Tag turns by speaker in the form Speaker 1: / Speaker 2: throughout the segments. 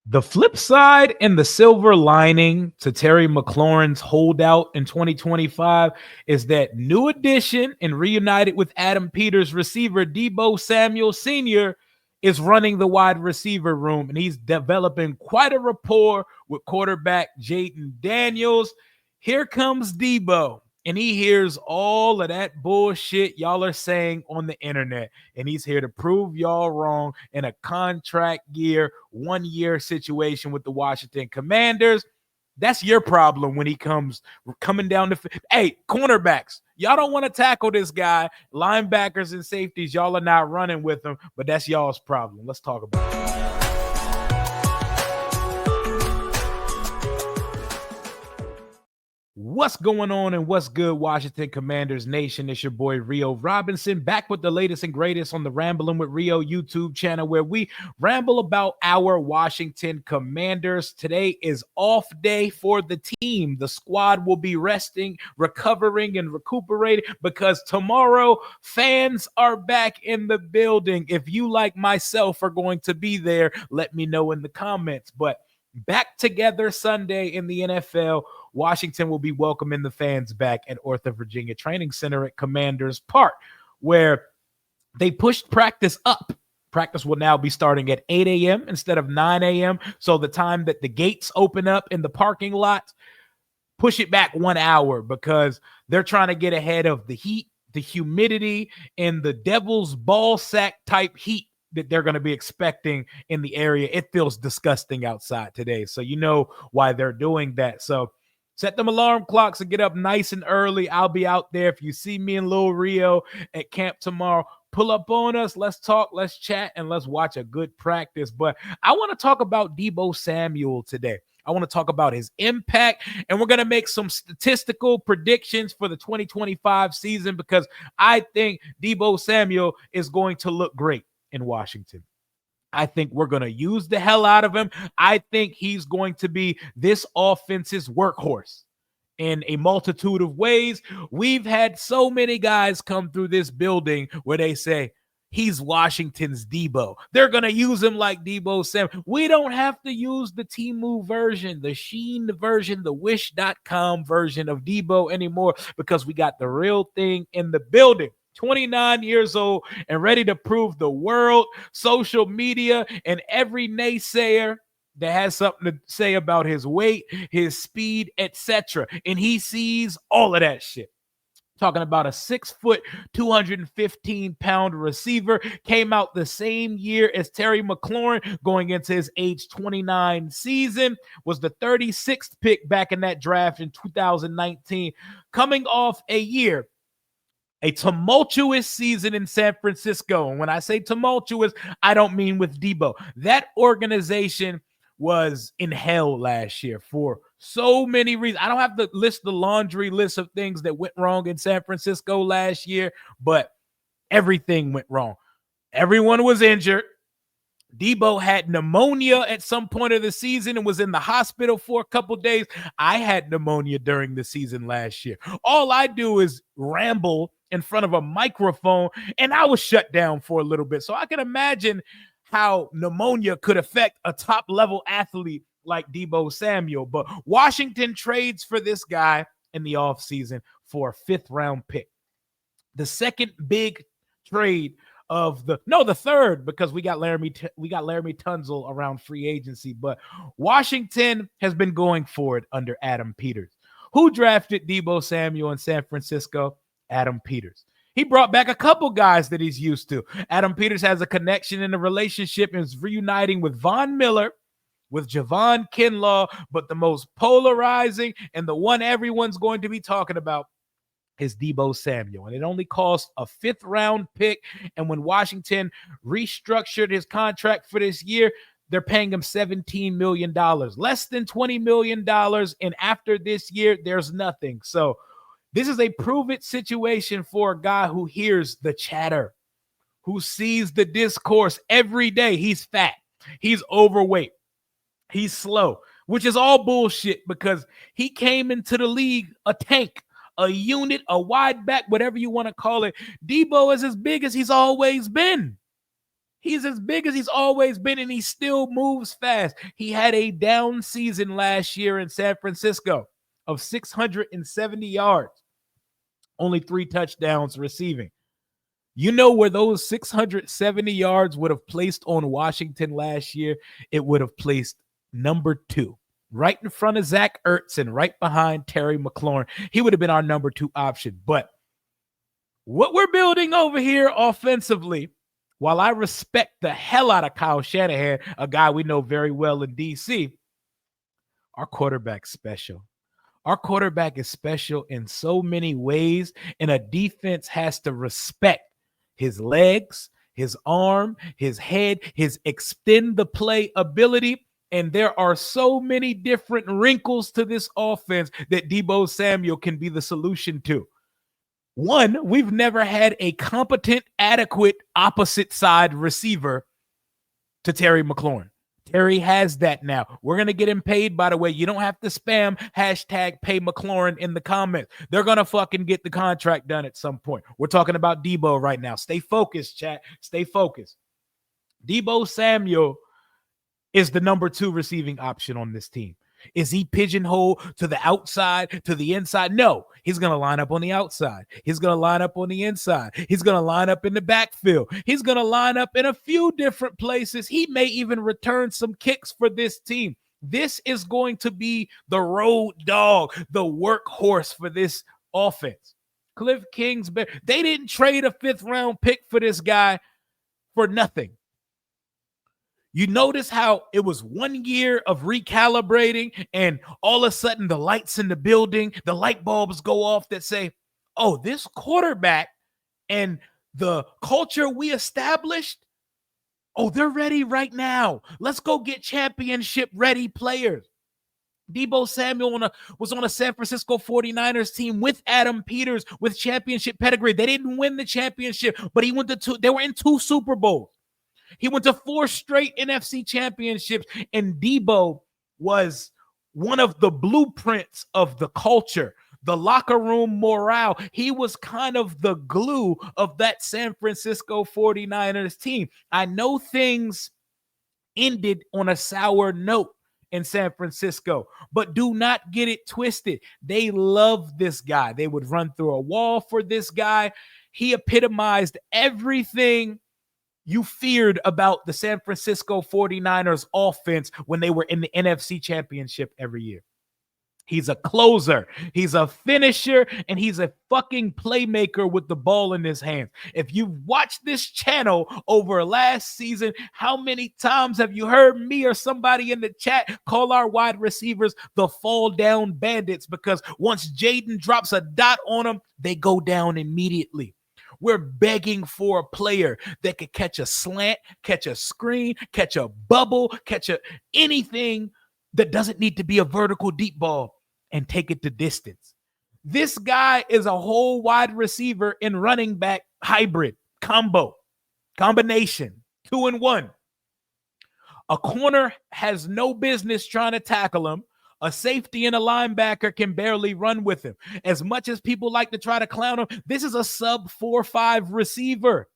Speaker 1: The flip side and the silver lining to Terry McLaurin's holdout in 2025 is that new addition and reunited with Adam Peters receiver Deebo Samuel Sr. is running the wide receiver room, and he's developing quite a rapport with quarterback Jaden Daniels. Here comes Deebo, and he hears all of that bullshit y'all are saying on the internet, and he's here to prove y'all wrong in a contract year, 1 year situation with the Washington Commanders. That's your problem when he coming down the hey, cornerbacks. Y'all don't want to tackle this guy. Linebackers and safeties, y'all are not running with him, but that's y'all's problem. Let's talk about it. What's going on and what's good, Washington Commanders Nation? It's your boy Rio Robinson, back with the latest and greatest on the Rambling with Rio YouTube channel, where we ramble about our Washington Commanders. Today is off day for the team. The squad will be resting, recovering, and recuperating because tomorrow fans are back in the building. If you, like myself, are going to be there, let me know in the comments. But back together Sunday in the NFL. Washington will be welcoming the fans back at Ortho Virginia Training Center at Commanders Park, where they pushed practice up. Practice will now be starting at 8 a.m. instead of 9 a.m. So the time that the gates open up in the parking lot, push it back 1 hour because they're trying to get ahead of the heat, the humidity, and the devil's ball sack type heat that they're going to be expecting in the area. It feels disgusting outside today. So you know why they're doing that. So set them alarm clocks and get up nice and early. I'll be out there. If you see me in Lil Rio at camp tomorrow, pull up on us. Let's talk, let's chat, and let's watch a good practice. But I want to talk about Deebo Samuel today. I want to talk about his impact, and we're going to make some statistical predictions for the 2025 season because I think Deebo Samuel is going to look great in Washington. I think we're going to use the hell out of him. I think he's going to be this offense's workhorse in a multitude of ways. We've had so many guys come through this building where they say, he's Washington's Deebo. They're going to use him like Deebo Sam. We don't have to use the Temu version, the Sheen version, the Wish.com version of Deebo anymore because we got the real thing in the building. 29 years old and ready to prove the world, social media, and every naysayer that has something to say about his weight, his speed, etc. And he sees all of that shit. Talking about a 6 foot, 215-pound receiver, came out the same year as Terry McLaurin, going into his age 29 season, was the 36th pick back in that draft in 2019, coming off a tumultuous season in San Francisco. And when I say tumultuous, I don't mean with Deebo. That organization was in hell last year for so many reasons. I don't have to list the laundry list of things that went wrong in San Francisco last year, but everything went wrong. Everyone was injured. Deebo had pneumonia at some point of the season and was in the hospital for a couple days. I had pneumonia during the season last year. All I do is ramble in front of a microphone, and I was shut down for a little bit. So I can imagine how pneumonia could affect a top-level athlete like Deebo Samuel. But Washington trades for this guy in the offseason for a fifth-round pick. The second big trade of the third, because we got Laramie Tunzel around free agency, but Washington has been going for it under Adam Peters. Who drafted Deebo Samuel in San Francisco? Adam Peters. He brought back a couple guys that he's used to. Adam Peters has a connection and a relationship and is reuniting with Von Miller, with Javon Kinlaw, but the most polarizing and the one everyone's going to be talking about is Deebo Samuel. And it only cost a fifth-round pick. And when Washington restructured his contract for this year, they're paying him $17 million, less than $20 million. And after this year, there's nothing. So this is a prove-it situation for a guy who hears the chatter, who sees the discourse every day. He's fat. He's overweight. He's slow, which is all bullshit because he came into the league a tank, a unit, a wide back, whatever you want to call it. Deebo is as big as he's always been. He's as big as he's always been, and he still moves fast. He had a down season last year in San Francisco of 670 yards, only 3 touchdowns receiving. You know where those 670 yards would have placed on Washington last year? It would have placed number 2, right in front of Zach Ertz and right behind Terry McLaurin. He would have been our number 2 option. But what we're building over here offensively, while I respect the hell out of Kyle Shanahan, a guy we know very well in DC, our quarterback's special. Our quarterback is special in so many ways, and a defense has to respect his legs, his arm, his head, his extend the play ability. And there are so many different wrinkles to this offense that Deebo Samuel can be the solution to. One, we've never had a competent, adequate opposite side receiver to Terry McLaurin. Terry has that now. We're going to get him paid, by the way. You don't have to spam hashtag pay McLaurin in the comments. They're going to fucking get the contract done at some point. We're talking about Deebo right now. Stay focused, chat. Stay focused. Deebo Samuel is the number 2 receiving option on this team. Is he pigeonholed to the outside, to the inside? No, he's going to line up on the outside. He's going to line up on the inside. He's going to line up in the backfield. He's going to line up in a few different places. He may even return some kicks for this team. This is going to be the road dog, the workhorse for this offense. Cliff Kingsbury, they didn't trade a 5th round pick for this guy for nothing. You notice how it was 1 year of recalibrating, and all of a sudden the lights in the building, the light bulbs go off that say, oh, this quarterback and the culture we established, oh, they're ready right now. Let's go get championship ready players. Deebo Samuel was on a San Francisco 49ers team with Adam Peters with championship pedigree. They didn't win the championship, but they were in 2 Super Bowls. He went to 4 straight NFC championships, and Deebo was one of the blueprints of the culture, the locker room morale. He was kind of the glue of that San Francisco 49ers team. I know things ended on a sour note in San Francisco, but do not get it twisted. They loved this guy. They would run through a wall for this guy. He epitomized everything you feared about the San Francisco 49ers offense when they were in the NFC Championship every year. He's a closer, he's a finisher, and he's a fucking playmaker with the ball in his hands. If you've watched this channel over last season, how many times have you heard me or somebody in the chat call our wide receivers the fall down bandits? Because once Jaden drops a dot on them, they go down immediately. We're begging for a player that could catch a slant, catch a screen, catch a bubble, anything that doesn't need to be a vertical deep ball and take it to distance. This guy is a whole wide receiver and running back hybrid combination, 2-in-1. A corner has no business trying to tackle him. A safety and a linebacker can barely run with him. As much as people like to try to clown him, this is a sub 4.5 receiver.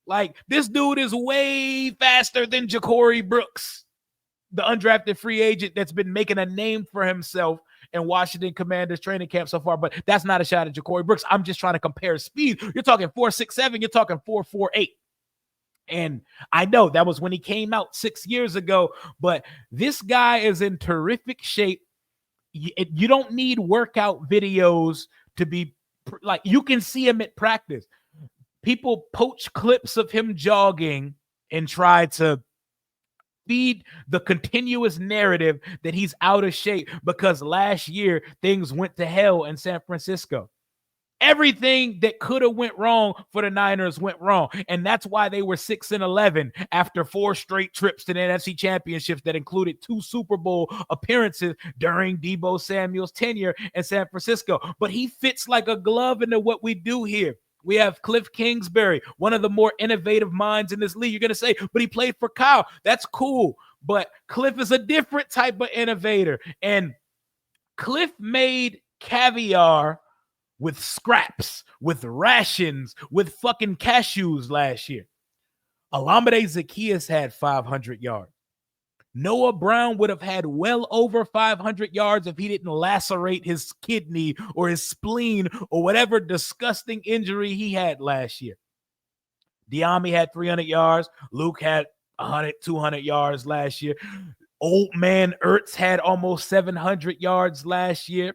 Speaker 1: Like, this dude is way faster than Ja'Cory Brooks, the undrafted free agent that's been making a name for himself in Washington Commanders training camp so far. But that's not a shot at Ja'Cory Brooks. I'm just trying to compare speed. You're talking 4.67. You're talking 4.48. And I know that was when he came out 6 years ago, but this guy is in terrific shape. You don't need workout videos to be like, you can see him at practice. People poach clips of him jogging and try to feed the continuous narrative that he's out of shape because last year things went to hell in San Francisco. Everything that could have went wrong for the Niners went wrong. And that's why they were 6-11 after 4 straight trips to the NFC championships that included 2 Super Bowl appearances during Deebo Samuel's tenure in San Francisco. But he fits like a glove into what we do here. We have Cliff Kingsbury, one of the more innovative minds in this league. You're going to say, but he played for Kyle. That's cool. But Cliff is a different type of innovator. And Cliff made caviar with scraps, with rations, with fucking cashews last year. Olamide Zaccheaus had 500 yards. Noah Brown would have had well over 500 yards if he didn't lacerate his kidney or his spleen or whatever disgusting injury he had last year. Diami had 300 yards. Luke had 100, 200 yards last year. Old man Ertz had almost 700 yards last year.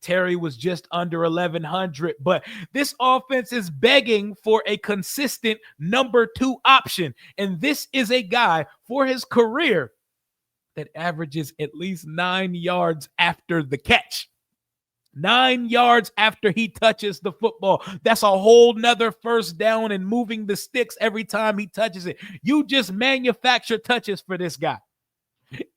Speaker 1: Terry was just under 1,100. But this offense is begging for a consistent number 2 option. And this is a guy for his career that averages at least 9 yards after the catch. 9 yards after he touches the football. That's a whole nother first down and moving the sticks every time he touches it. You just manufacture touches for this guy.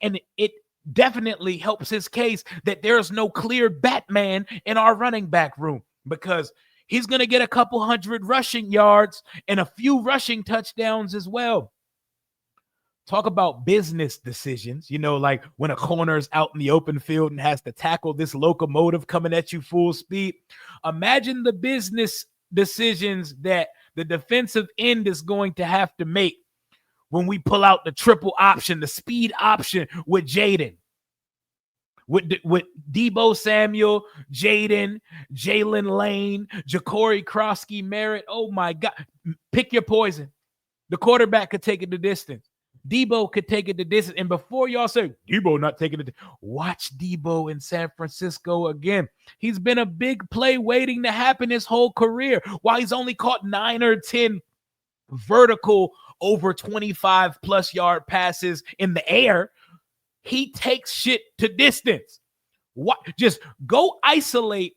Speaker 1: And it definitely helps his case that there's no clear Batman in our running back room, because he's going to get a couple hundred rushing yards and a few rushing touchdowns as well. Talk about business decisions, like when a corner's out in the open field and has to tackle this locomotive coming at you full speed. Imagine the business decisions that the defensive end is going to have to make when we pull out the triple option, the speed option with Jaden. With Deebo Samuel, Jaden, Jalen Lane, Ja'Cory Krosky Merritt. Oh, my God. Pick your poison. The quarterback could take it the distance. Deebo could take it the distance. And before y'all say, Deebo not taking it, watch Deebo in San Francisco again. He's been a big play waiting to happen his whole career. While he's only caught 9 or 10 vertical over 25-plus yard passes in the air, he takes shit to distance. What? Just go isolate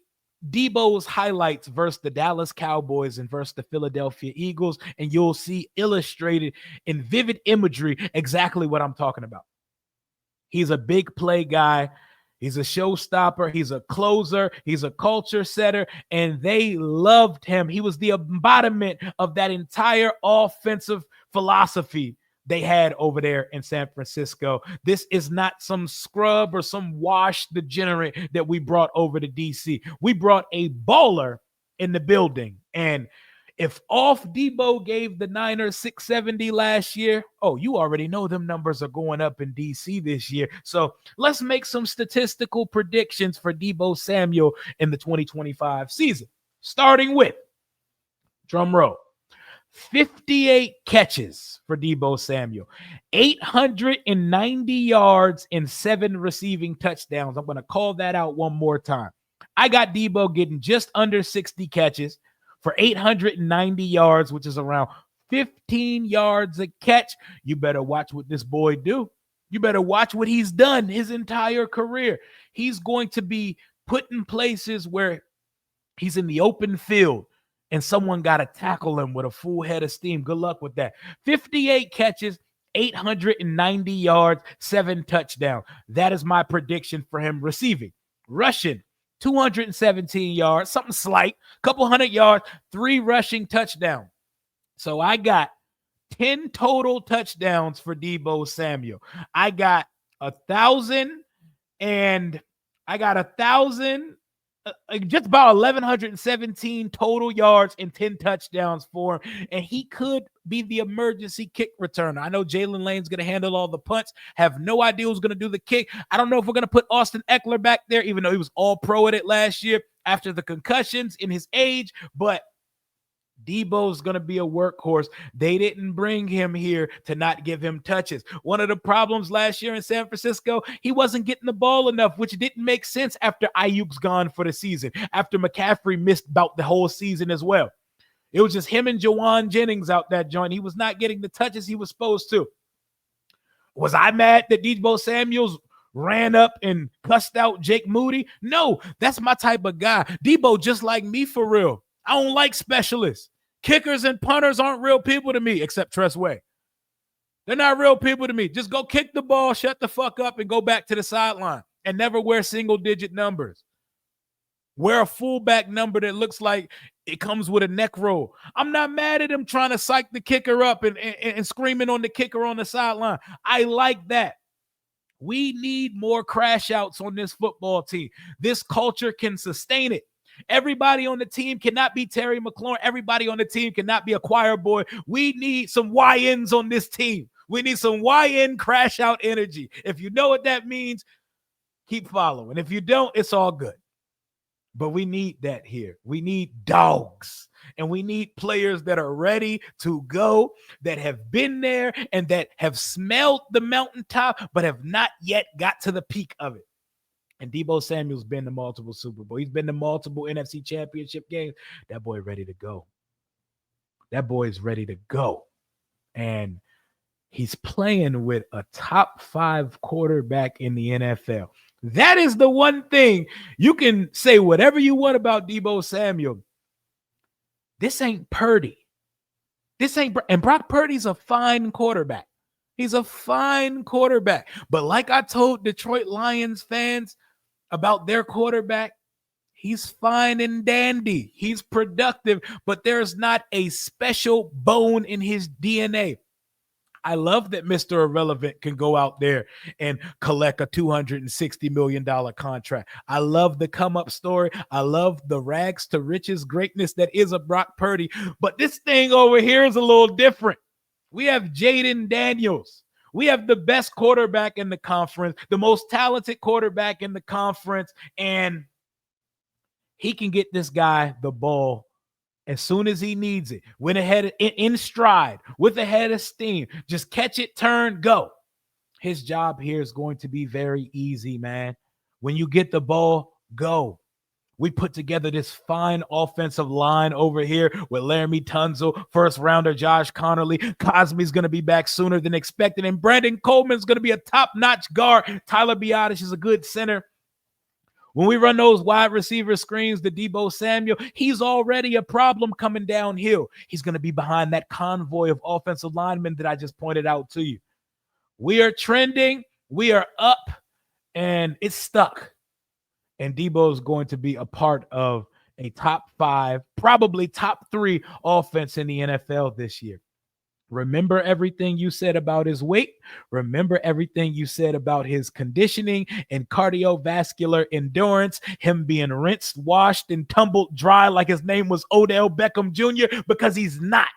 Speaker 1: Deebo's highlights versus the Dallas Cowboys and versus the Philadelphia Eagles, and you'll see illustrated in vivid imagery exactly what I'm talking about. He's a big play guy. He's a showstopper. He's a closer. He's a culture setter, and they loved him. He was the embodiment of that entire offensive philosophy they had over there in San Francisco. This is not some scrub or some washed degenerate that we brought over to DC. We brought a baller in the building. And if off Deebo gave the Niners 670 last year, you already know them numbers are going up in DC this year. So let's make some statistical predictions for Deebo Samuel in the 2025 season. Starting with, drum roll, 58 catches for Deebo Samuel, 890 yards and 7 receiving touchdowns. I'm going to call that out one more time. I got Deebo getting just under 60 catches for 890 yards, which is around 15 yards a catch. You better watch what this boy do. You better watch what he's done his entire career. He's going to be put in places where he's in the open field and someone got to tackle him with a full head of steam. Good luck with that. 58 catches, 890 yards, 7 touchdowns. That is my prediction for him receiving. Rushing, 217 yards, something slight, couple hundred yards, 3 rushing touchdowns. So I got 10 total touchdowns for Deebo Samuel. I got 1,000 and I got 1,000, just about 1,117 total yards and 10 touchdowns for him. And he could be the emergency kick returner. I know Jalen Lane's going to handle all the punts. Have no idea who's going to do the kick. I don't know if we're going to put Austin Eckler back there, even though he was all pro at it last year after the concussions in his age. But Deebo's going to be a workhorse. They didn't bring him here to not give him touches. One of the problems last year in San Francisco, he wasn't getting the ball enough, which didn't make sense after Ayuk's gone for the season, after McCaffrey missed about the whole season as well. It was just him and Jawan Jennings out that joint. He was not getting the touches he was supposed to. Was I mad that Deebo Samuels ran up and cussed out Jake Moody? No, that's my type of guy. Deebo just like me for real. I don't like specialists. Kickers and punters aren't real people to me, except Tress Way. They're not real people to me. Just go kick the ball, shut the fuck up, and go back to the sideline. And never wear single-digit numbers. Wear a fullback number that looks like it comes with a neck roll. I'm not mad at him trying to psych the kicker up and screaming on the kicker on the sideline. I like that. We need more crash outs on this football team. This culture can sustain it. Everybody on the team cannot be Terry McLaurin. Everybody on the team cannot be a choir boy. We need some YNs on this team. We need some YN crash out energy. If you know what that means, keep following. If you don't, it's all good. But we need that here. We need dogs. And we need players that are ready to go, that have been there and that have smelled the mountaintop, but have not yet got to the peak of it. And Deebo Samuel's been to multiple Super Bowl. He's been to multiple NFC championship games. That boy ready to go. That boy is ready to go. And he's playing with a top 5 quarterback in the NFL. That is the one thing. You can say whatever you want about Deebo Samuel. This ain't Purdy. And Brock Purdy's a fine quarterback. He's a fine quarterback. But like I told Detroit Lions fans about their quarterback, he's fine and dandy. He's productive, but there's not a special bone in his DNA. I love that Mr. Irrelevant can go out there and collect a $260 million contract. I love the come up story. I love the rags to riches greatness that is a Brock Purdy. But this thing over here is a little different. We have Jaden Daniels. We have the best quarterback in the conference, the most talented quarterback in the conference, and he can get this guy the ball as soon as he needs it, went ahead in stride, with a head of steam, just catch it, turn, go. His job here is going to be very easy, man. When you get the ball, go. We put together this fine offensive line over here with Laramie Tunzel, first rounder Josh Connerly. Cosme's going to be back sooner than expected, and Brandon Coleman's going to be a top-notch guard. Tyler Biadasz is a good center. When we run those wide receiver screens to Deebo Samuel, he's already a problem coming downhill. He's going to be behind that convoy of offensive linemen that I just pointed out to you. We are trending. We are up, and it's stuck. And Deebo is going to be a part of a top 5, probably top 3 offense in the NFL this year. Remember everything you said about his weight. Remember everything you said about his conditioning and cardiovascular endurance, him being rinsed, washed, and tumbled dry like his name was Odell Beckham Jr., because he's not.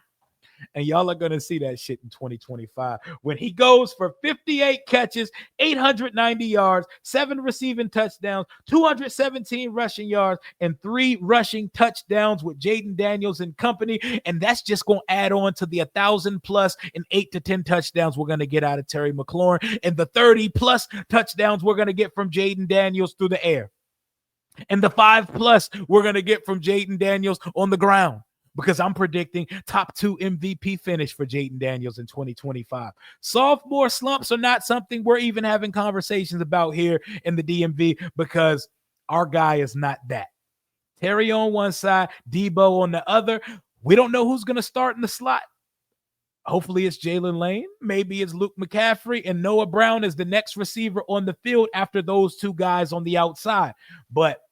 Speaker 1: And y'all are going to see that shit in 2025 when he goes for 58 catches, 890 yards, 7 receiving touchdowns, 217 rushing yards, and 3 rushing touchdowns with Jaden Daniels and company. And that's just going to add on to the 1,000 plus and 8 to 10 touchdowns we're going to get out of Terry McLaurin, and the 30 plus touchdowns we're going to get from Jaden Daniels through the air, and the 5 plus we're going to get from Jaden Daniels on the ground. Because I'm predicting top 2 MVP finish for Jaden Daniels in 2025. Sophomore slumps are not something we're even having conversations about here in the DMV, because our guy is not that. Terry on one side, Deebo on the other. We don't know who's going to start in the slot. Hopefully it's Jalen Lane. Maybe it's Luke McCaffrey, and Noah Brown is the next receiver on the field after those 2 guys on the outside. But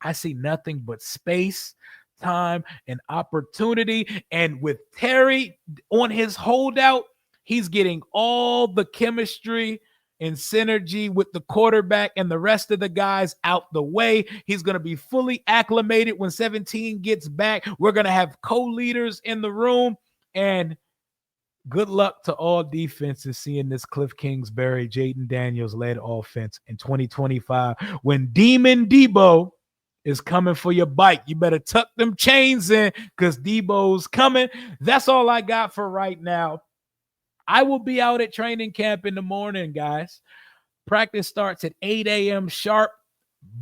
Speaker 1: I see nothing but space, time, and opportunity. And with Terry on his holdout, he's getting all the chemistry and synergy with the quarterback and the rest of the guys out the way. He's going to be fully acclimated when 17 gets back. We're going to have co-leaders in the room, and good luck to all defenses seeing this Cliff Kingsbury, Jaden Daniels led offense in 2025 when Demon Deebo is coming for your bike. You better tuck them chains in, because Deebo's coming. That's all I got for right now. I will be out at training camp in the morning, guys. Practice starts at 8 a.m. sharp.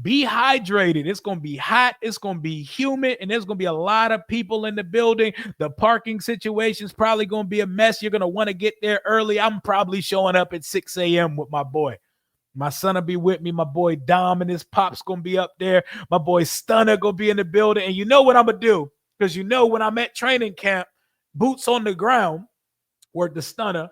Speaker 1: Be hydrated. It's going to be hot. It's going to be humid, and there's going to be a lot of people in the building. The parking situation is probably going to be a mess. You're going to want to get there early. I'm probably showing up at 6 a.m. with my boy. My son will be with me. My boy Dom and his pop's going to be up there. My boy Stunner going to be in the building. And you know what I'm going to do? Because you know when I'm at training camp, boots on the ground, word to Stunner,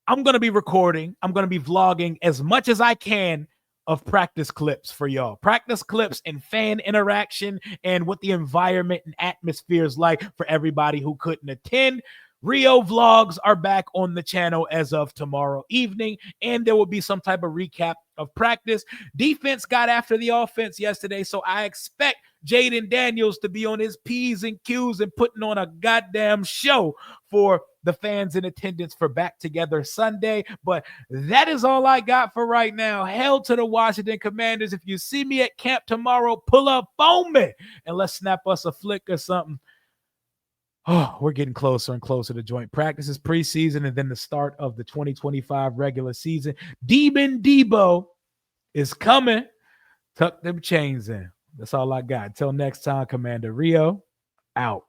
Speaker 1: I'm going to be recording. I'm going to be vlogging as much as I can of practice clips for y'all. Practice clips and fan interaction and what the environment and atmosphere is like for everybody who couldn't attend. Rio vlogs are back on the channel as of tomorrow evening, and there will be some type of recap of practice. Defense got after the offense yesterday, so I expect Jaden Daniels to be on his P's and Q's and putting on a goddamn show for the fans in attendance for Back Together Sunday. But that is all I got for right now. Hail to the Washington Commanders. If you see me at camp tomorrow, pull up on me and let's snap us a flick or something. Oh, we're getting closer and closer to joint practices, preseason, and then the start of the 2025 regular season. Deebo is coming. Tuck them chains in. That's all I got. Until next time, Commander Rio, out.